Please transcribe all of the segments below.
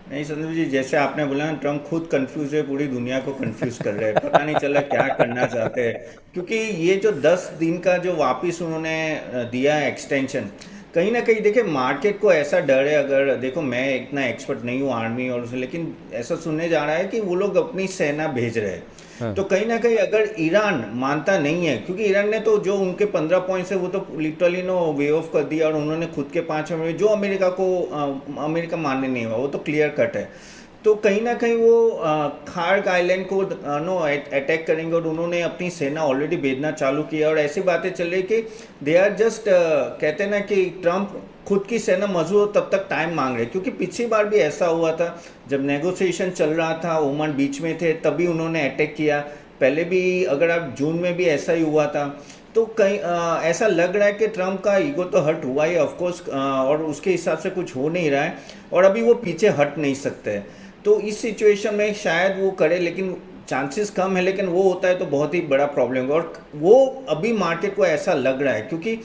नहीं संदीप जी, जैसे आपने बोला ना, ट्रम्प खुद कंफ्यूज है, पूरी दुनिया को कंफ्यूज कर रहे हैं, पता नहीं चला क्या करना चाहते हैं। क्योंकि ये जो 10 दिन का जो वापिस उन्होंने दिया है एक्सटेंशन, कहीं ना कहीं देखिए मार्केट को ऐसा डर है, अगर देखो मैं इतना एक्सपर्ट नहीं हूँ आर्मी और उसे, लेकिन ऐसा सुनने जा रहा है कि वो लोग अपनी सेना भेज रहे हैं। हाँ। तो कहीं ना कहीं अगर ईरान मानता नहीं है, क्योंकि ईरान ने तो जो उनके 15 पॉइंट्स है वो तो लिटरली नो वे ऑफ कर दिया, और उन्होंने खुद के 5 में जो अमेरिका को अमेरिका मानने नहीं हुआ, वो तो क्लियर कट है। तो कहीं ना कहीं वो खार्ग आइलैंड को नो अटैक करेंगे, और उन्होंने अपनी सेना ऑलरेडी भेजना चालू किया, और ऐसी बातें चल रही कि दे आर जस्ट, कहते हैं ना कि ट्रम्प खुद की सेना मजबूत हो तब तक टाइम मांग रहे, क्योंकि पिछली बार भी ऐसा हुआ था, जब नेगोशिएशन चल रहा था, ओमान बीच में थे, तभी उन्होंने अटैक किया। पहले भी अगर आप जून में भी ऐसा ही हुआ था। तो कहीं ऐसा लग रहा है कि ट्रम्प का ईगो तो हर्ट हुआ ही ऑफ कोर्स, और उसके हिसाब से कुछ हो नहीं रहा है, और अभी वो पीछे हट नहीं सकते। तो इस सिचुएशन में शायद वो करे, लेकिन चांसेस कम है, लेकिन वो होता है तो बहुत ही बड़ा प्रॉब्लम होगा। और वो अभी मार्केट को ऐसा लग रहा है, क्योंकि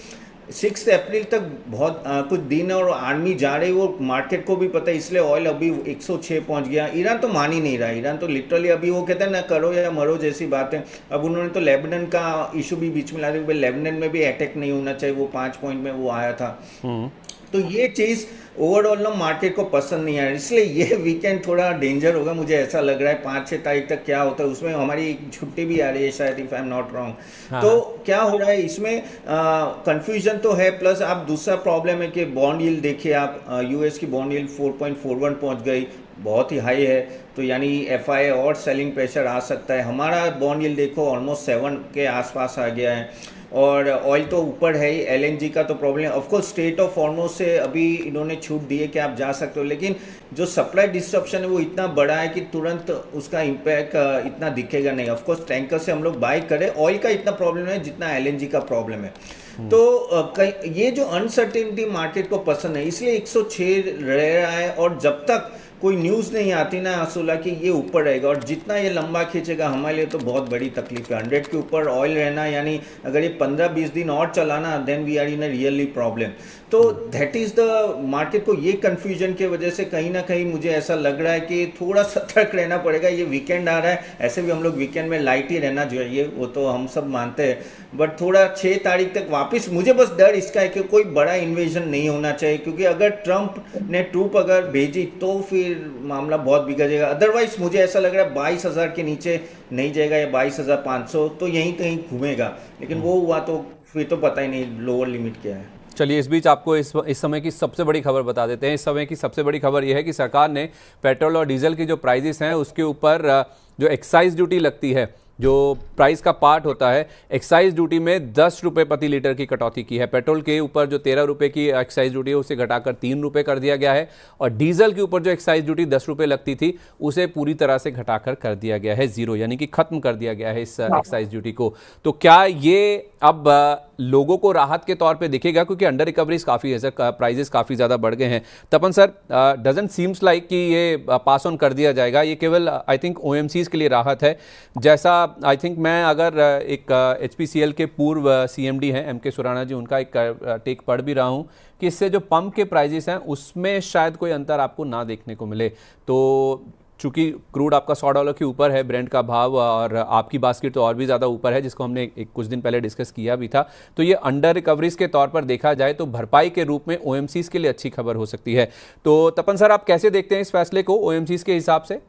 6 अप्रैल तक बहुत कुछ दिन है, और आर्मी जा रही, वो मार्केट को भी पता है, इसलिए ऑयल अभी 106 पहुंच गया। ईरान तो मान ही नहीं रहा, ईरान तो लिटरली अभी वो कहते हैं ना, करो या मरो जैसी बात है। अब उन्होंने तो लेबनान का इशू भी बीच में ला दिया, लेबनान में भी अटैक नहीं होना चाहिए, वो 5 पॉइंट में वो आया था। हम्म। तो ये चीज़ ओवरऑल ना मार्केट को पसंद नहीं आया, इसलिए ये वीकेंड थोड़ा डेंजर होगा, मुझे ऐसा लग रहा है। 5-6 तारीख तक क्या होता है, उसमें हमारी एक छुट्टी भी आ रही है शायद, if I am not wrong. हाँ तो हाँ। क्या हो रहा है इसमें, कंफ्यूजन तो है, प्लस आप दूसरा प्रॉब्लम है कि बॉन्ड यील्ड देखिए आप, यूएस की बॉन्ड यील्ड 4.41 पहुंच गई, बहुत ही हाई है। तो यानी एफआई और सेलिंग प्रेशर आ सकता है। हमारा बॉन्ड यील्ड देखो ऑलमोस्ट 7 के आसपास आ गया है, और ऑयल तो ऊपर है ही। एलएनजी का तो problem of course, state of Hormuz से अभी इन्होंने छूट दी है कि आप जा सकते हो, लेकिन जो सप्लाई डिस्ट्रप्शन है वो इतना बड़ा है कि तुरंत उसका इम्पैक्ट इतना दिखेगा नहीं। ऑफ कोर्स टैंकर से हम लोग बाई करें, ऑयल का इतना प्रॉब्लम है जितना एलएनजी का प्रॉब्लम है। हम्म। तो ये जो अनसर्टेनिटी मार्केट को पसंद है, इसलिए 106 रह रहा है, और जब तक कोई न्यूज़ नहीं आती ना असुला कि ये ऊपर रहेगा, और जितना ये लंबा खींचेगा हमारे लिए तो बहुत बड़ी तकलीफ है। 100 के ऊपर ऑयल रहना, यानी अगर ये 15-20 दिन और चलाना, then we are in a really problem. तो दैट इज़ द मार्केट को, ये कन्फ्यूजन की वजह से कहीं ना कहीं मुझे ऐसा लग रहा है कि थोड़ा सतर्क रहना पड़ेगा। ये वीकेंड आ रहा है, ऐसे भी हम लोग वीकेंड में लाइट ही रहना चाहिए, वो तो हम सब मानते हैं, बट थोड़ा 6 तारीख तक वापस, मुझे बस डर इसका है कि कोई बड़ा इन्वेजन नहीं होना चाहिए, क्योंकि अगर ट्रंप ने ट्रूप अगर भेजी तो फिर मामला बहुत बिगड़ जाएगा। अदरवाइज मुझे ऐसा लग रहा है 22,000 के नीचे नहीं जाएगा, या 22,500 तो यहीं कहीं घूमेगा, लेकिन वो हुआ तो फिर तो पता ही नहीं लोअर लिमिट क्या है। चलिए, इस बीच आपको इस समय की सबसे बड़ी खबर बता देते हैं। इस समय की सबसे बड़ी खबर यह है कि सरकार ने पेट्रोल और डीजल की जो प्राइजेस हैं उसके ऊपर जो एक्साइज ड्यूटी लगती है, जो प्राइस का पार्ट होता है, एक्साइज ड्यूटी में 10 रुपये प्रति लीटर की कटौती की है। पेट्रोल के ऊपर जो 13 रुपये की एक्साइज ड्यूटी है उसे घटाकर 3 रुपये कर दिया गया है, और डीजल के ऊपर जो एक्साइज ड्यूटी 10 रुपये लगती थी उसे पूरी तरह से घटाकर कर दिया गया है जीरो, यानी कि खत्म कर दिया गया है इस एक्साइज ड्यूटी को। तो क्या ये अब लोगों को राहत के तौर पे दिखेगा, क्योंकि अंडर रिकवरीज काफ़ी है सर, प्राइजेस काफ़ी ज़्यादा बढ़ गए हैं। तपन सर, डजंट सीम्स लाइक कि ये पास ऑन कर दिया जाएगा, ये केवल आई थिंक ओएमसीज के लिए राहत है। जैसा आई थिंक, मैं अगर एक एचपीसीएल के पूर्व सीएमडी हैं एम के सुराना जी, उनका एक टेक पढ़ भी रहा हूँ कि इससे जो पंप के प्राइजेस हैं उसमें शायद कोई अंतर आपको ना देखने को मिले। तो चूंकि क्रूड आपका $100 के ऊपर है ब्रेंट का भाव, और आपकी बास्केट तो और भी ज़्यादा ऊपर है, जिसको हमने कुछ दिन पहले डिस्कस किया भी था, तो ये अंडर रिकवरीज के तौर पर देखा जाए तो भरपाई के रूप में ओएमसीज के लिए अच्छी खबर हो सकती है। तो तपन सर, आप कैसे देखते हैं इस फैसले को ओएमसीज के हिसाब से?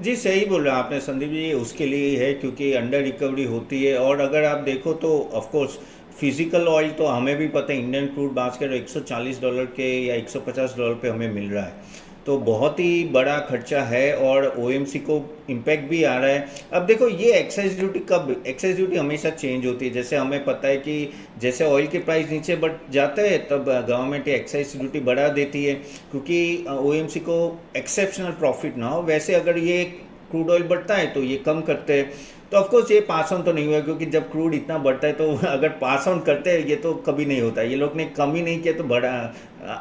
जी सही बोल रहे हैं आपने संदीप जी, उसके लिए ही है क्योंकि अंडर रिकवरी होती है। और अगर आप देखो तो ऑफ कोर्स फिजिकल ऑयल तो हमें भी पता है, इंडियन क्रूड बास्केट $140 के या $150 पे हमें मिल रहा है, तो बहुत ही बड़ा खर्चा है, और ओएमसी को इम्पैक्ट भी आ रहा है। अब देखो ये एक्साइज ड्यूटी कब, एक्साइज ड्यूटी हमेशा चेंज होती है, जैसे हमें पता है कि जैसे ऑयल के प्राइस नीचे बढ़ जाते हैं तब गवर्नमेंट एक्साइज ड्यूटी बढ़ा देती है, क्योंकि ओएमसी को एक्सेप्शनल प्रॉफिट ना हो। वैसे अगर ये क्रूड ऑयल बढ़ता है तो ये कम करते हैं। तो ऑफकोर्स ये पास ऑन तो नहीं हुआ, क्योंकि जब क्रूड इतना बढ़ता है तो अगर पास ऑन करते हैं, ये तो कभी नहीं होता। ये लोग ने कम ही नहीं किया तो बड़ा,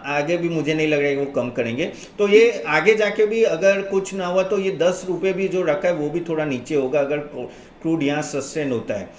आगे भी मुझे नहीं लग रहा है कि वो कम करेंगे। तो ये आगे जाके भी अगर कुछ ना हुआ तो ये 10 रुपये भी जो रखा है वो भी थोड़ा नीचे होगा, अगर क्रूड यहाँ सस्टेन होता है।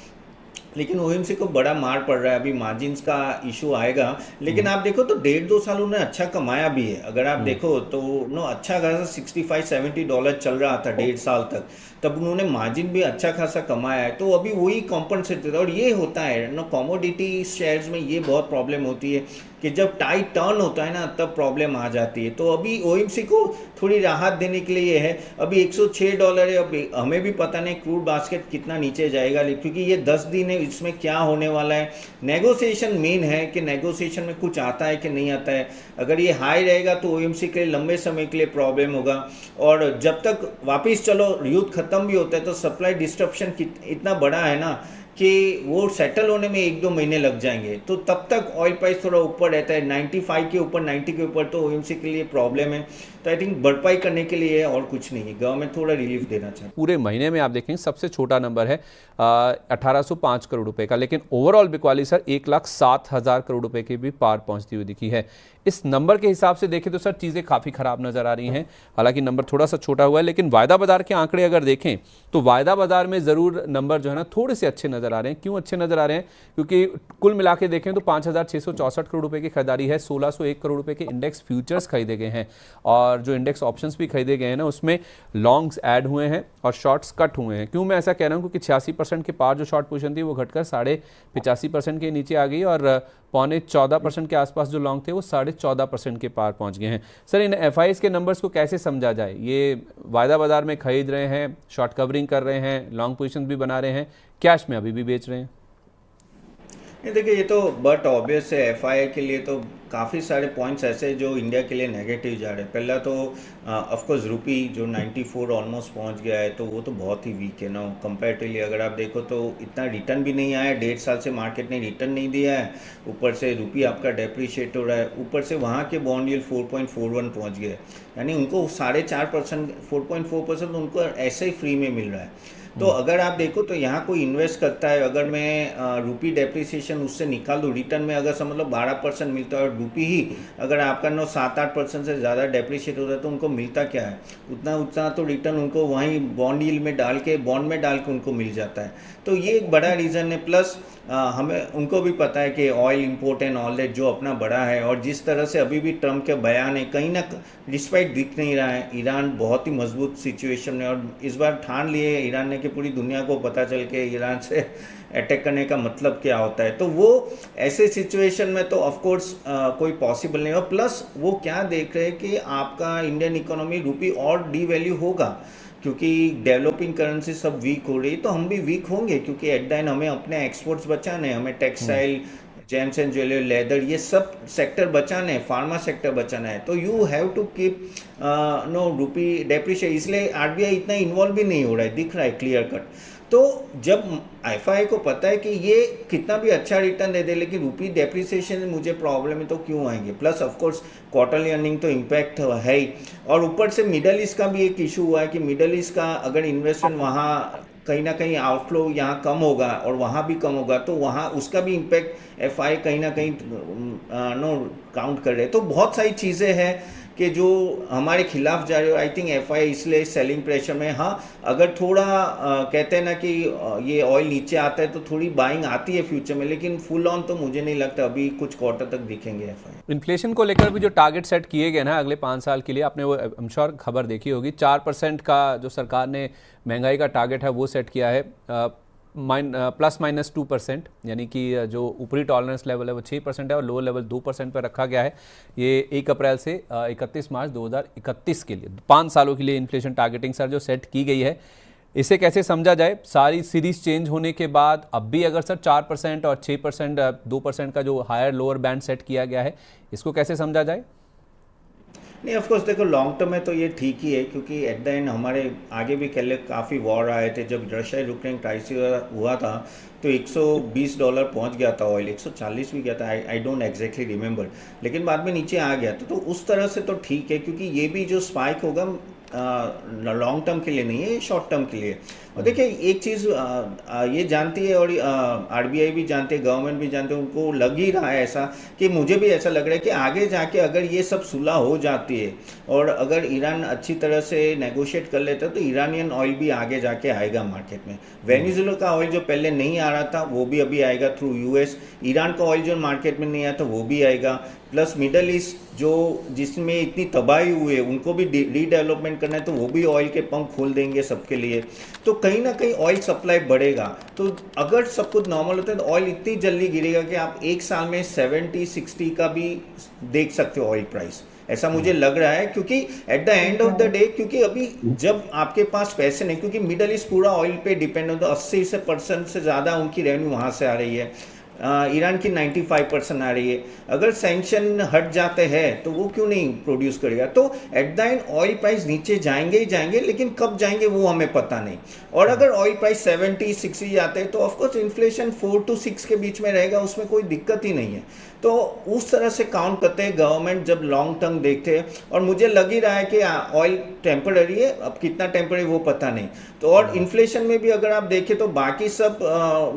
लेकिन ओएमसी को बड़ा मार पड़ रहा है, अभी मार्जिन्स का इशू आएगा। लेकिन आप देखो तो 1.5-2 साल उन्होंने अच्छा कमाया भी है, अगर आप देखो तो नो अच्छा खासा $65-70 चल रहा था 1.5 साल तक, तब उन्होंने मार्जिन भी अच्छा खासा कमाया है। तो अभी वही कॉम्पनसेट होता है, और ये होता है नो कमोडिटी शेयर्स में ये बहुत प्रॉब्लम होती है कि जब टाइट टर्न होता है ना तब प्रॉब्लम आ जाती है। तो अभी ओएमसी को थोड़ी राहत देने के लिए ये है, अभी $106 है। अभी हमें भी पता नहीं क्रूड बास्केट कितना नीचे जाएगा, क्योंकि ये 10 दिन है, इसमें क्या होने वाला है। नेगोशिएशन मेन है कि नेगोशिएशन में कुछ आता है कि नहीं आता है। अगर ये हाई रहेगा तो ओएमसी के लिए लंबे समय के लिए प्रॉब्लम होगा, और जब तक वापस चलो युद्ध खत्म भी होता है तो सप्लाई डिस्ट्रप्शन इतना बड़ा है ना कि वो सेटल होने में 1-2 महीने लग जाएंगे। तो तब तक ऑयल प्राइस थोड़ा ऊपर रहता है, 95 के ऊपर, 90 के ऊपर, तो ओएमसी के लिए प्रॉब्लम है। तो आई थिंक भरपाई करने के लिए और कुछ नहीं है, गवर्नमेंट थोड़ा रिलीफ देना चाहती है। पूरे महीने में आप देखेंगे सबसे छोटा नंबर है 1805 करोड़ रुपए का, लेकिन ओवरऑल बिकवाली सर 1,07,000 करोड़ रुपए की भी पार पहुंचती हुई दिखी है। इस नंबर के हिसाब से देखें तो सर चीज़ें काफ़ी ख़राब नज़र आ रही हैं। हालांकि नंबर थोड़ा सा छोटा हुआ है, लेकिन वायदा बाजार के आंकड़े अगर देखें तो वायदा बाजार में ज़रूर नंबर जो है ना थोड़े से अच्छे नज़र आ रहे हैं। क्यों अच्छे नज़र आ रहे हैं? क्योंकि कुल मिला के देखें तो 5,664 करोड़ रुपए की खरीदारी है, 1,601 करोड़ रुपए के इंडेक्स फ्यूचर्स खरीदे गए हैं, और जो इंडेक्स ऑप्शंस भी खरीदे गए हैं ना उसमें लॉन्ग्स ऐड हुए हैं और शॉर्ट्स कट हुए हैं। क्यों मैं ऐसा कह रहा हूँ? क्योंकि 86% के पार जो शॉर्ट पोजीशन थी वो घटकर 85% के नीचे आ गई, और 14.25% के आसपास जो लॉन्ग थे वो 14.5% के पार पहुंच गए हैं। सर इन एफआईएस के नंबर्स को कैसे समझा जाए? ये वायदा बाजार में खरीद रहे हैं, शॉर्ट कवरिंग कर रहे हैं, लॉन्ग पोजीशन भी बना रहे हैं, कैश में अभी भी बेच रहे हैं? नहीं देखिए, ये तो बट ऑब्वियस है, एफआईआई के लिए तो काफ़ी सारे पॉइंट्स ऐसे जो इंडिया के लिए नेगेटिव जा रहे हैं। पहला तो ऑफ कोर्स रूपी जो 94 ऑलमोस्ट पहुंच गया है, तो वो तो बहुत ही वीक है ना कंपैरेटिवली। अगर आप देखो तो इतना रिटर्न भी नहीं आया, 1.5 साल से मार्केट ने रिटर्न नहीं दिया है, ऊपर से रूपी आपका डेप्रिशिएट हो रहा है, ऊपर से वहाँ के बॉन्ड यील्ड 4.41 पहुँच गए, यानी उनको 4.5%, 4.4% उनको ऐसे ही फ्री में मिल रहा है। तो अगर आप देखो तो यहाँ कोई इन्वेस्ट करता है, अगर मैं रूपी डेप्रिसिएशन उससे निकाल दूँ, रिटर्न में अगर समझ लो 12% मिलता है, और रूपी ही अगर आपका 7-8% से ज़्यादा डेप्रिशिएट होता है, तो उनको मिलता क्या है? उतना तो रिटर्न उनको वहीं बॉन्ड यील्ड में डाल के, बॉन्ड में डाल के उनको मिल जाता है। तो ये एक बड़ा रीज़न है। प्लस हमें उनको भी पता है कि oil import and all that जो अपना बड़ा है, और जिस तरह से अभी भी ट्रम्प के बयान है, कहीं ना डिस्पाइट दिख नहीं रहा है ईरान बहुत ही मजबूत सिचुएशन में, और इस बार ठान लिए ईरान ने कि पूरी दुनिया को पता चल के ईरान से अटैक करने का मतलब क्या होता है। तो वो ऐसे सिचुएशन में तो ऑफ कोर्स कोई पॉसिबल नहीं हो। प्लस वो क्या देख रहे हैं कि आपका इंडियन इकोनॉमी रूपी और डी वैल्यू होगा, क्योंकि डेवलपिंग करेंसी सब वीक हो रही है, तो हम भी वीक होंगे, क्योंकि एट द एंड हमें अपने एक्सपोर्ट्स बचाने हैं, हमें textile, James and jewellery, leather, ये सब सेक्टर बचाने हैं, फार्मा सेक्टर बचाना है। तो you have to keep no rupee depreciate, इसलिए आरबीआई इतना इन्वॉल्व भी नहीं हो रहा है, दिख रहा है क्लियर कट। तो जब एफआई को पता है कि ये कितना भी अच्छा रिटर्न दे दे, लेकिन रूपी डेप्रिसिएशन मुझे प्रॉब्लम है, तो क्यों आएंगे? Plus of course quarterly earning तो इम्पैक्ट है ही, और ऊपर से मिडल ईस्ट का भी एक इशू हुआ है कि मिडल ईस्ट का अगर इन्वेस्टमेंट वहाँ कहीं ना कहीं आउटफ्लो यहाँ कम होगा और वहाँ भी कम होगा, तो वहाँ उसका भी इम्पैक्ट एफआई कहीं ना कहीं नो काउंट कर रहे हैं। तो बहुत सारी चीज़ें हैं कि जो हमारे खिलाफ जा रहे हो। आई थिंक एफआई इसलिए सेलिंग प्रेशर में। हाँ, अगर थोड़ा कहते हैं ना कि ये ऑयल नीचे आता है तो थोड़ी बाइंग आती है फ्यूचर में, लेकिन फुल ऑन तो मुझे नहीं लगता अभी कुछ क्वार्टर तक दिखेंगे एफआई। इन्फ्लेशन को लेकर भी जो टारगेट सेट किए गए ना अगले 5 साल के लिए, आपने वो आई एम श्योर खबर देखी होगी, 4% का जो सरकार ने महंगाई का टारगेट है वो सेट किया है, ±2%, यानी कि जो ऊपरी टॉलरेंस लेवल है वो 6% है और लोअर लेवल 2% पर रखा गया है। ये 1 अप्रैल से 31 मार्च 2031 के लिए 5 सालों के लिए इन्फ्लेशन टारगेटिंग सर जो सेट की गई है, इसे कैसे समझा जाए? सारी सीरीज चेंज होने के बाद अब भी अगर सर 4% और 6%, 2% का जो हायर लोअर बैंड सेट किया गया है, इसको कैसे समझा जाए? नहीं, ऑफ कोर्स देखो लॉन्ग टर्म में तो ये ठीक ही है, क्योंकि एट द एंड हमारे आगे भी काफ़ी वॉर आए थे। जब रशिया यूक्रेन क्राइसिस हुआ था तो $120 पहुंच गया था ऑयल, 140 भी गया था, आई डोंट एग्जैक्टली रिमेंबर, लेकिन बाद में नीचे आ गया था। तो उस तरह से तो ठीक है, क्योंकि ये भी जो स्पाइक होगा लॉन्ग टर्म के लिए नहीं है, शॉर्ट टर्म के लिए। और देखिए एक चीज़ ये जानती है और आरबीआई भी जानते हैं, गवर्नमेंट भी जानते हैं, उनको लग ही रहा है ऐसा, कि मुझे भी ऐसा लग रहा है कि आगे जाके अगर ये सब सुलह हो जाती है और अगर ईरान अच्छी तरह से नेगोशिएट कर लेता है तो ईरानियन ऑयल भी आगे जाके आएगा मार्केट में। वेनेजुएला का ऑयल जो पहले नहीं आ रहा था वो भी अभी आएगा थ्रू यूएस। ईरान का ऑयल जो मार्केट में नहीं आया था वो भी आएगा। प्लस मिडल ईस्ट जो जिसमें इतनी तबाही हुई है उनको भी रीडेवलपमेंट करना है तो वो भी ऑयल के पंप खोल देंगे सबके लिए। तो कहीं ना कहीं ऑयल सप्लाई बढ़ेगा। तो अगर सब कुछ नॉर्मल होता है तो ऑयल इतनी जल्दी गिरेगा कि आप एक साल में 70-60 का भी देख सकते हो ऑयल प्राइस। ऐसा मुझे लग रहा है, क्योंकि at the end of the day, क्योंकि अभी जब आपके पास पैसे नहीं, क्योंकि मिडल ईस्ट पूरा ऑयल पे डिपेंड होता है, 80% से ज़्यादा उनकी रेवेन्यू वहाँ से आ रही है। ईरान की 95% आ रही है। अगर सैंक्शन हट जाते हैं तो वो क्यों नहीं प्रोड्यूस करेगा। तो at the end oil price नीचे जाएंगे ही जाएंगे, लेकिन कब जाएंगे वो हमें पता नहीं। और अगर ऑयल प्राइस 70-60 जाते हैं तो ऑफकोर्स इन्फ्लेशन 4 to 6 के बीच में रहेगा, उसमें कोई दिक्कत ही नहीं है। तो उस तरह से काउंट करते हैं गवर्नमेंट जब लॉन्ग टर्म देखते हैं। और मुझे लग ही रहा है कि ऑयल टेम्पररी है, अब कितना टेम्पररी वो पता नहीं। तो और इन्फ्लेशन में भी अगर आप देखें तो बाकी सब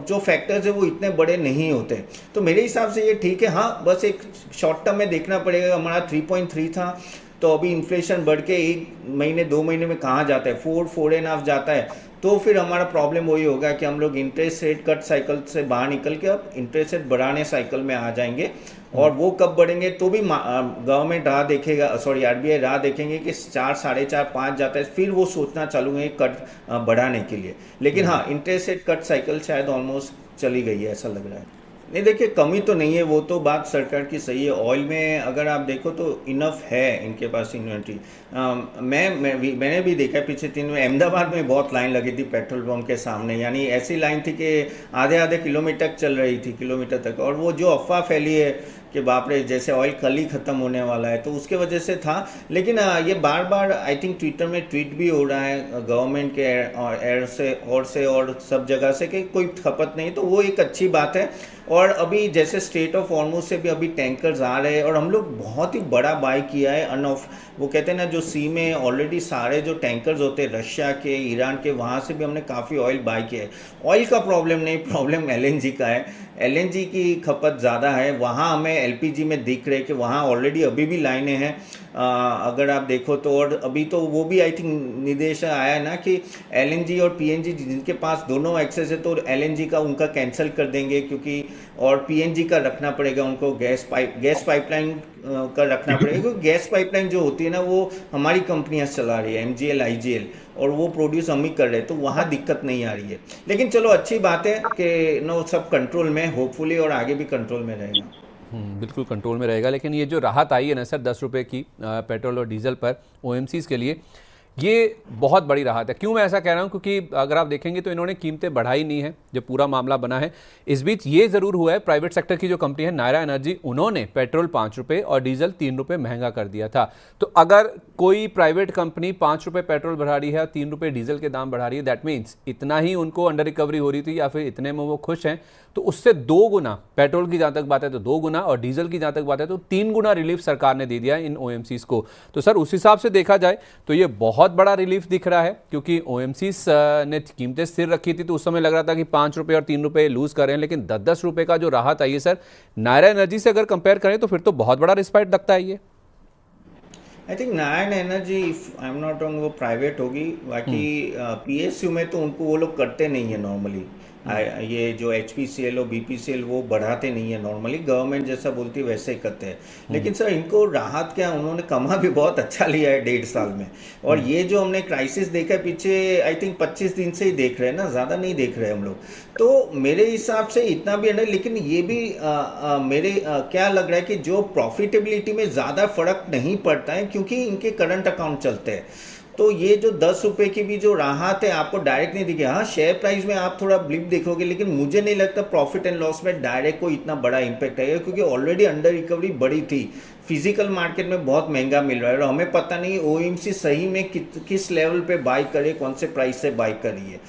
जो फैक्टर्स है वो इतने बड़े नहीं होते। तो मेरे हिसाब से ये ठीक है। हाँ, बस एक शॉर्ट टर्म में देखना पड़ेगा। हमारा 3.3 था तो अभी इन्फ्लेशन बढ़ के 1 महीने 2 महीने में कहाँ जाता है, 4.5 जाता है। तो फिर हमारा प्रॉब्लम वही होगा कि हम लोग इंटरेस्ट रेट कट साइकिल से बाहर निकल के अब इंटरेस्ट रेट बढ़ाने साइकिल में आ जाएंगे। और वो कब बढ़ेंगे तो भी गवर्नमेंट राह देखेगा, सॉरी आरबीआई राह देखेंगे कि 4, 4.5, 5 जाता है, फिर वो सोचना चालू है कट बढ़ाने के लिए। लेकिन हाँ, इंटरेस्ट रेट कट साइकिल शायद ऑलमोस्ट चली गई है, ऐसा लग रहा है। नहीं देखिए, कमी तो नहीं है, वो तो बात सरकार की सही है। ऑयल में अगर आप देखो तो इनफ है इनके पास इन्वेंट्री। मैंने भी देखा है पिछले 3 में अहमदाबाद में बहुत लाइन लगी थी पेट्रोल पंप के सामने, यानी ऐसी लाइन थी कि आधे किलोमीटर तक चल रही थी, किलोमीटर तक। और वो जो अफवाह फैली है कि बाप रे जैसे ऑयल कल ही ख़त्म होने वाला है, तो उसके वजह से था। लेकिन ये बार बार आई थिंक ट्विटर में ट्वीट भी हो रहा है गवर्नमेंट के एयर से और सब जगह से कि कोई खपत नहीं, तो वो एक अच्छी बात है। और अभी जैसे स्ट्रेट ऑफ हॉर्मुज से भी अभी टैंकर्स आ रहे हैं और हम लोग बहुत ही बड़ा बाय किया है वो कहते हैं ना, जो सी में ऑलरेडी सारे जो टैंकर्स होते हैं रशिया के, ईरान के, वहाँ से भी हमने काफ़ी ऑयल बाय किया है। ऑयल का प्रॉब्लम नहीं, प्रॉब्लम एलएनजी का है। एलएनजी की खपत ज़्यादा है, वहाँ हमें एलपीजी में दिख रहे कि वहाँ ऑलरेडी अभी भी लाइनें हैं अगर आप देखो तो। और अभी तो वो भी आई थिंक निर्देश आया है ना कि एलएनजी और पीएनजी जिनके पास दोनों एक्सेस है तो एलएनजी का उनका कैंसिल कर देंगे, क्योंकि और पीएनजी का रखना पड़ेगा उनको, गैस पाइपलाइन का रखना पड़ेगा, क्योंकि गैस पाइपलाइन जो होती है ना वो हमारी कंपनियां चला रही है, एमजीएल, आईजीएल, और वो प्रोड्यूस हम ही कर रहे हैं, तो वहाँ दिक्कत नहीं आ रही है। लेकिन चलो अच्छी बात है कि नो सब कंट्रोल में होपफुली, और आगे भी कंट्रोल में रहेगा। बिल्कुल कंट्रोल में रहेगा। लेकिन ये जो राहत आई है ना सर 10 रुपये की पेट्रोल और डीजल पर ओएमसीज़ के लिए, ये बहुत बड़ी राहत है। क्यों मैं ऐसा कह रहा हूँ, क्योंकि अगर आप देखेंगे तो इन्होंने कीमतें बढ़ाई नहीं है, जो पूरा मामला बना है। इस बीच ये ज़रूर हुआ है, प्राइवेट सेक्टर की जो कंपनी है नायरा एनर्जी, उन्होंने पेट्रोल 5 रुपये और डीजल 3 रुपये महंगा कर दिया था। तो अगर कोई प्राइवेट कंपनी 5 रुपये पेट्रोल बढ़ा रही है और 3 रुपये डीजल के दाम बढ़ा रही है, दैट मीन्स इतना ही उनको अंडर रिकवरी हो रही थी या फिर इतने में वो खुश हैं, तो उससे 2 गुना, पेट्रोल की जहाँ तक बात है तो 2 गुना और डीजल की जहाँ तक बात है तो 3 गुना रिलीफ सरकार ने दे दिया इन ओएमसीज़ को। तो सर उस हिसाब से देखा जाए तो ये बहुत बड़ा रिलीफ दिख रहा है, क्योंकि ओएमसीज़ ने कीमतें स्थिर रखी थी तो उस समय लग रहा था कि 5 रुपये और 3 रुपये लूज कर रहे हैं, लेकिन 10-10 रुपये का जो राहत आई है सर नायरा एनर्जी से अगर कंपेयर करें तो फिर तो बहुत बड़ा रिस्पाइट लगता है ये। I think Narayan energy, if I am not wrong, वो प्राइवेट होगी। बाकी पीएसयू में तो उनको वो लोग करते नहीं है नॉर्मली। ये जो HPCL और BPCL वो बढ़ाते नहीं है नॉर्मली, गवर्नमेंट जैसा बोलती है वैसे ही करते हैं। लेकिन सर इनको राहत क्या, उन्होंने कमा भी बहुत अच्छा लिया है 1.5 साल में। और ये जो हमने क्राइसिस देखा है पीछे, आई थिंक 25 दिन से ही देख रहे हैं ना, ज़्यादा नहीं देख रहे हम लोग। तो मेरे हिसाब से इतना भी है, लेकिन ये भी क्या लग रहा है कि जो प्रॉफिटेबिलिटी में ज़्यादा फर्क नहीं पड़ता है, क्योंकि इनके करंट अकाउंट चलते हैं। तो ये जो 10 रुपये की भी जो राहत है आपको डायरेक्ट नहीं दिखे। हाँ, शेयर प्राइस में आप थोड़ा ब्लिप देखोगे, लेकिन मुझे नहीं लगता प्रॉफिट एंड लॉस में डायरेक्ट कोई इतना बड़ा इम्पैक्ट आएगा, क्योंकि ऑलरेडी अंडर रिकवरी बड़ी थी। फिजिकल मार्केट में बहुत महंगा मिल रहा है और हमें पता नहीं ओएमसी सही में किस लेवल पे बाई करे, कौन से प्राइस से बाई करी है।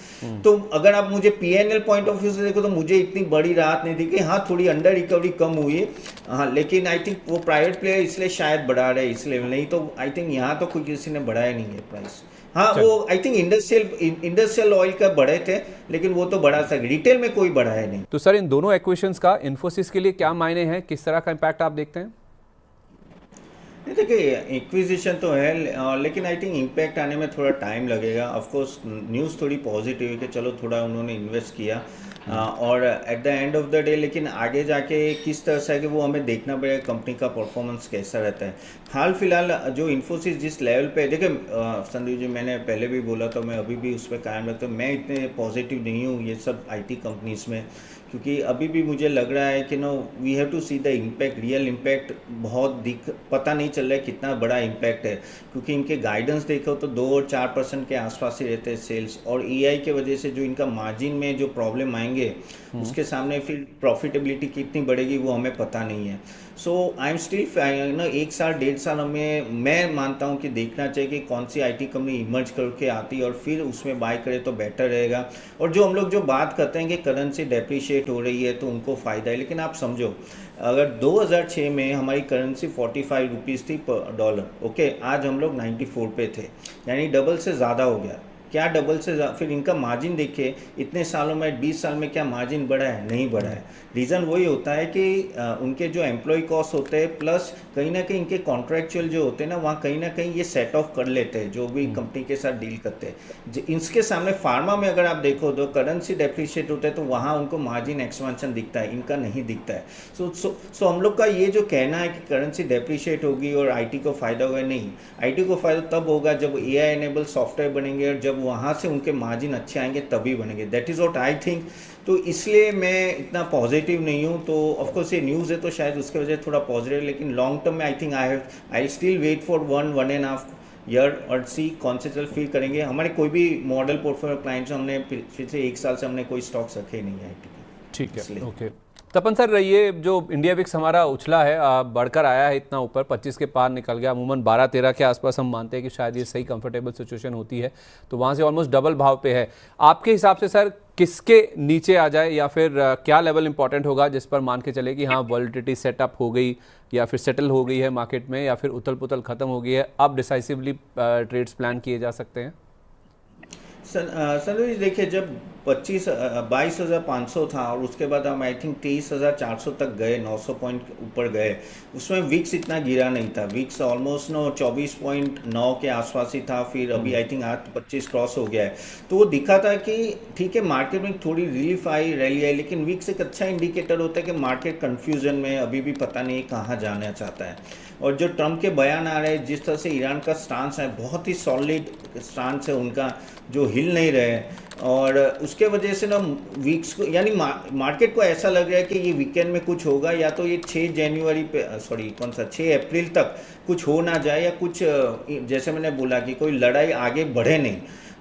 तो अगर आप मुझे पीएनएल पॉइंट ऑफ व्यू से देखो तो मुझे इतनी बड़ी राहत नहीं दिखी। हाँ, थोड़ी अंडर रिकवरी कम हुई है, हाँ, लेकिन आई थिंक वो प्राइवेट प्लेयर इसलिए शायद बढ़ा रहे इस लेवल, नहीं तो आई थिंक यहाँ तो कोई किसी ने बढ़ाया नहीं है प्राइस। हाँ, वो आई थिंक इंडस्ट्रियल ऑयल का बढ़े थे, लेकिन वो तो बढ़ा सके, रिटेल में कोई बढ़ाया नहीं। तो सर इन दोनों एक्विजिशंस का इन्फोसिस के लिए क्या मायने हैं, किस तरह का इम्पैक्ट आप देखते हैं? नहीं, देखिए एक्विजिशन तो है, लेकिन आई थिंक इम्पैक्ट आने में थोड़ा टाइम लगेगा। ऑफ कोर्स न्यूज़ थोड़ी पॉजिटिव है कि चलो थोड़ा उन्होंने इन्वेस्ट किया, और at the end of the day लेकिन आगे जाके किस तरह से है कि वो हमें देखना पड़ेगा कंपनी का परफॉर्मेंस कैसा रहता है। हाल फिलहाल जो इन्फोसिस जिस लेवल पे, देखिए संदीप जी, मैंने पहले भी बोला था, मैं अभी भी उस पर कायम रखता हूँ, मैं इतने पॉजिटिव नहीं हूँ ये सब आईटी कंपनीज में, क्योंकि अभी भी मुझे लग रहा है कि no we have to see the impact, real impact बहुत पता नहीं चल रहा है कितना बड़ा इम्पैक्ट है, क्योंकि इनके गाइडेंस देखो तो 2 और 4% के आसपास ही रहते हैं सेल्स, और एआई के वजह से जो इनका मार्जिन में जो प्रॉब्लम आएंगे उसके सामने फिर प्रॉफिटेबिलिटी कितनी बढ़ेगी वो हमें पता नहीं है। सो आई एम स्टिल ना 1 साल 1.5 साल हमें, मैं मानता हूँ कि देखना चाहिए कि कौन सी आईटी कंपनी इमर्ज करके आती है और फिर उसमें बाय करे तो बेटर रहेगा। और जो हम लोग जो बात करते हैं कि करेंसी डेप्रिशिएट हो रही है तो उनको फ़ायदा है, लेकिन आप समझो अगर 2006 में हमारी करेंसी 45 रुपीज़ थी पर डॉलर, ओके, आज हम लोग 94 पे थे, यानी डबल से ज़्यादा हो गया। क्या डबल से फिर इनका मार्जिन देखिए, इतने सालों में 20 साल में क्या मार्जिन बढ़ा है? नहीं बढ़ा है। रीज़न वही होता है कि उनके जो एम्प्लॉय कॉस्ट होते हैं प्लस कहीं ना कहीं इनके कॉन्ट्रैक्चुअल जो होते हैं ना, वहाँ कहीं ना कहीं ये सेट ऑफ कर लेते हैं जो भी कंपनी के साथ डील करते हैं। इसके सामने फार्मा में अगर आप देखो तो करेंसी डेप्रिशिएट होता है तो वहाँ उनको मार्जिन एक्सपेंशन दिखता है, इनका नहीं दिखता है। सो हम लोग का ये जो कहना है कि करेंसी डेप्रिशिएट होगी और आईटी को फ़ायदा होगा, नहीं, आईटी को फ़ायदा तब होगा जब एआई एनेबल सॉफ्टवेयर बनेंगे और जब वहाँ से उनके मार्जिन अच्छे आएंगे तभी बनेंगे। That is what I think. तो इसलिए मैं इतना पॉजिटिव नहीं हूँ। तो ऑफकोर्स ये न्यूज़ है तो शायद उसके वजह से थोड़ा पॉजिटिव, लेकिन लॉन्ग टर्म में I think I still wait for 1.5 year और सी कौन से चल फील करेंगे। हमारे कोई भी मॉडल पोर्टफोलियो क्लाइंट्स हमने पिछले 1 साल से हमने कोई स्टॉक्स रखे नहीं है आईटी के। ठीक है, ओके। तपन सर, ये जो इंडिया विक्स हमारा उछला है, बढ़कर आया है इतना ऊपर, 25 के पार निकल गया, अमूमन 12-13 के आसपास हम मानते हैं कि शायद ये सही कंफर्टेबल सिचुएशन होती है, तो वहाँ से ऑलमोस्ट डबल भाव पे है। आपके हिसाब से सर किसके नीचे आ जाए, या फिर क्या लेवल इंपॉर्टेंट होगा जिस पर मान के चले कि हाँ वॉलिटिलिटी सेटअप हो गई या फिर सेटल हो गई है मार्केट में, या फिर उथल पुथल खत्म हो गई है, अब डिसाइसिवली ट्रेड्स प्लान किए जा सकते हैं? सर देखिए, जब 22,500 था और उसके बाद हम आई थिंक 23,400 तक गए, 900 पॉइंट ऊपर गए, उसमें विक्स इतना गिरा नहीं था। विक्स ऑलमोस्ट 24.9 के आसपास ही था, फिर अभी आई थिंक आज 25 क्रॉस हो गया है। तो वो दिखा था कि ठीक है मार्केट में थोड़ी रिलीफ आई, रैली आई, लेकिन विक्स एक अच्छा इंडिकेटर होता है कि मार्केट कन्फ्यूजन में अभी भी पता नहीं कहाँ जाना चाहता है। और जो ट्रम्प के बयान आ रहे हैं, जिस तरह से ईरान का स्टांस है, बहुत ही सॉलिड स्टांस है उनका, जो हिल नहीं रहे, और उसके वजह से ना वीक्स को, यानी मार्केट को ऐसा लग रहा है कि ये वीकेंड में कुछ होगा, या तो ये 6 अप्रैल तक कुछ हो ना जाए, या कुछ जैसे मैंने बोला कि कोई लड़ाई आगे बढ़े नहीं,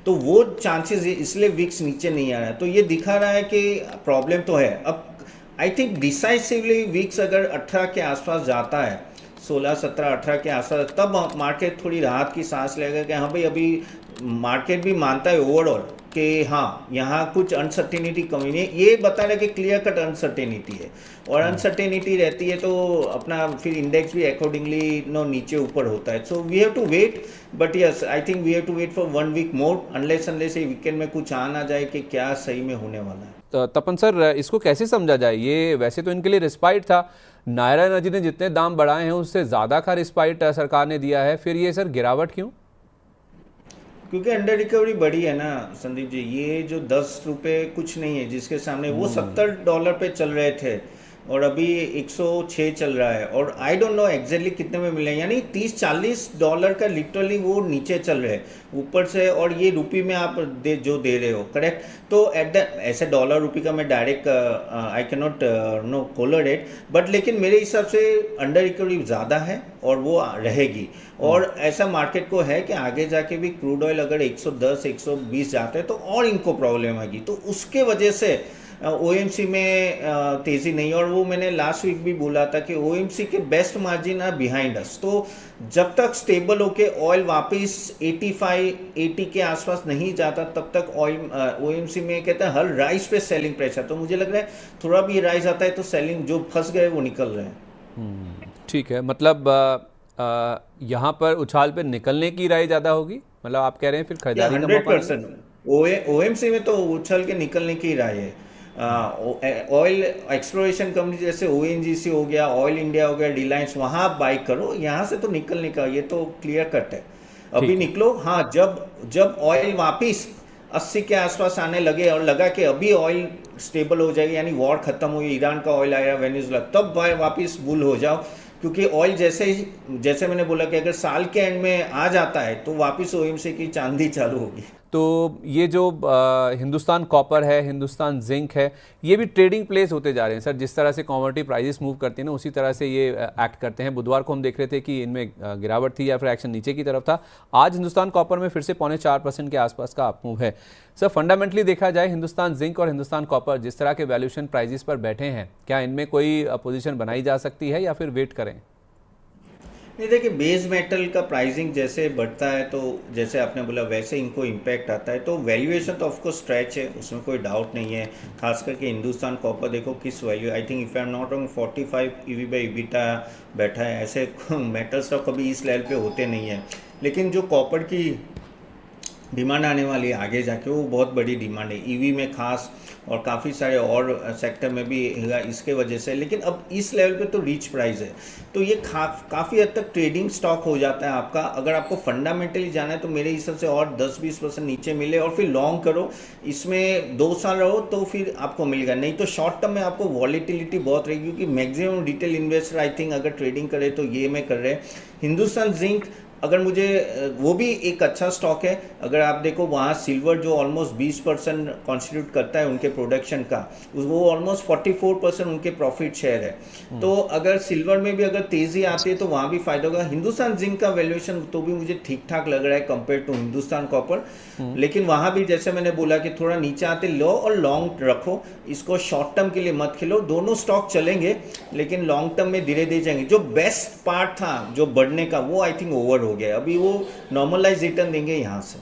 तो वो चांसेस, इसलिए विक्स नीचे नहीं आ रहा है। तो ये दिखा रहा है कि प्रॉब्लम तो है। अब आई थिंक डिसाइसिवली विक्स अगर 18 के आसपास जाता है, 16, 17, 18 के आसपास, तब मार्केट थोड़ी राहत की सांस लेगा कि हाँ भाई अभी मार्केट भी मानता है ओवरऑल कि हाँ यहाँ कुछ अनसर्टेनिटी कमी नहीं है। ये बता रहा है कि क्लियर कट अनसर्टेनिटी है, और अनसर्टेनिटी रहती है तो अपना फिर इंडेक्स भी अकॉर्डिंगली नीचे ऊपर होता है। So we have to wait, but yes I think we have to wait for 1 week more, unless ये वीकेंड में कुछ आ ना जाए कि क्या सही में होने वाला है। तो तपन सर, इसको कैसे समझा जाए? ये वैसे तो इनके लिए रिस्पाइट था, नायरा एनर्जी ने जितने दाम बढ़ाए हैं उससे ज़्यादा का रिस्पाइट सरकार ने दिया है, फिर ये सर गिरावट क्यों? क्योंकि अंडर रिकवरी बढ़ी है ना संदीप जी। ये जो 10 रुपये कुछ नहीं है जिसके सामने, वो $70 पे चल रहे थे और अभी 106 चल रहा है, और आई डोंट नो एग्जैक्टली कितने में मिले, यानी $30-40 का लिटरली वो नीचे चल रहे हैं ऊपर से, और ये रुपी में आप जो दे रहे हो, करेक्ट। तो एट द ऐसे डॉलर रुपी का मैं direct I can not no correlate, but लेकिन मेरे हिसाब से अंडर रिकवरी ज़्यादा है और वो रहेगी। और ऐसा मार्केट को है कि आगे जाके भी क्रूड ऑयल अगर 110-120 जाते हैं तो और इनको प्रॉब्लम आएगी, तो उसके वजह से ओएमसी में तेज़ी नहीं है, और वो मैंने लास्ट वीक भी बोला था कि ओएमसी के best margin are behind us. तो जब तक स्टेबल होके ऑयल वापस 85-80 के आसपास नहीं जाता तब तक ऑयल ओएमसी में कहते हैं हर राइस पे सेलिंग प्रेशर। तो मुझे लग रहा है थोड़ा भी राइस आता है तो सेलिंग जो फंस गए वो निकल रहे हैं। ठीक है, मतलब यहाँ पर उछाल पे निकलने की राय ज़्यादा होगी, मतलब आप कह रहे हैं फिर खरीदारी का मौका नहीं? 100% ओएमसी में तो उछल के निकलने की राय है। ऑयल एक्सप्लोरेशन कंपनी जैसे ओएनजीसी हो गया, ऑयल इंडिया हो गया, रिलायंस, वहाँ आप बाई करो, यहाँ से तो निकलने का ये तो क्लियर कट है। अभी ठीक है। निकलो, हाँ, जब जब ऑयल वापिस 80 के आसपास आने लगे और लगा कि अभी ऑयल स्टेबल हो जाएगी, यानी वॉर खत्म हुई, ईरान का ऑयल आया, वेनेजुएला, तब वापिस बुल हो जाओ। क्योंकि ऑयल जैसे मैंने बोला कि अगर साल के एंड में आ जाता है तो वापिस ओएमसी की चांदी चालू होगी। तो ये जो हिंदुस्तान कॉपर है, हिंदुस्तान जिंक है, ये भी ट्रेडिंग प्लेस होते जा रहे हैं सर। जिस तरह से कमोडिटी प्राइसेस मूव करती हैं ना, उसी तरह से ये एक्ट करते हैं। बुधवार को हम देख रहे थे कि इनमें गिरावट थी या फिर एक्शन नीचे की तरफ था। आज हिंदुस्तान कॉपर में फिर से 0.25% के आसपास का अप मूव है। सर फंडामेंटली देखा जाए, हिंदुस्तान जिंक और हिंदुस्तान कॉपर जिस तरह के वैल्यूएशन प्राइजेस पर बैठे हैं, क्या इनमें कोई पोजीशन बनाई जा सकती है या फिर वेट करें? नहीं, देखिए, बेस मेटल का प्राइसिंग जैसे बढ़ता है तो जैसे आपने बोला वैसे इनको इम्पैक्ट आता है। तो वैल्यूएशन तो ऑफकोर्स स्ट्रेच है, उसमें कोई डाउट नहीं है। खास करके हिंदुस्तान कॉपर देखो किस value, I think if I am not wrong 45 EV/EBITDA बैठा है। ऐसे मेटल्स तो कभी इस लेवल पे होते नहीं है। लेकिन जो कॉपर की डिमांड आने वाली है आगे जाके, वो बहुत बड़ी डिमांड है ईवी में खास, और काफ़ी सारे और सेक्टर में भी है इसके वजह से। लेकिन अब इस लेवल पे तो रीच प्राइस है, तो ये काफ़ी हद तक ट्रेडिंग स्टॉक हो जाता है आपका। अगर आपको फंडामेंटली जाना है तो मेरे हिसाब से और 10-20% नीचे मिले और फिर लॉन्ग करो, इसमें 2 साल रहो तो फिर आपको मिलेगा। नहीं तो शॉर्ट टर्म में आपको वॉलीटिलिटी बहुत रहेगी, क्योंकि maximum retail investor I think अगर ट्रेडिंग करे तो ये में कर रहे हैं। हिंदुस्तान जिंक, अगर मुझे, वो भी एक अच्छा स्टॉक है। अगर आप देखो वहाँ सिल्वर जो ऑलमोस्ट 20% कॉन्स्टिट्यूट करता है उनके प्रोडक्शन का, वो ऑलमोस्ट 44% उनके प्रॉफिट शेयर है। तो अगर सिल्वर में भी अगर तेज़ी आती है तो वहाँ भी फायदा होगा। हिंदुस्तान जिंक का वैल्यूएशन तो भी मुझे ठीक ठाक लग रहा है कंपेयर टू हिंदुस्तान कॉपर। लेकिन वहाँ भी जैसे मैंने बोला कि थोड़ा नीचे आते लो और लॉन्ग रखो, इसको शॉर्ट टर्म के लिए मत खेलो। दोनों स्टॉक चलेंगे लेकिन लॉन्ग टर्म में धीरे धीरे जाएंगे। जो बेस्ट पार्ट था जो बढ़ने का, वो आई थिंक ओवर हो गया। अभी वो नॉर्मलाइज रिटर्न देंगे यहाँ से।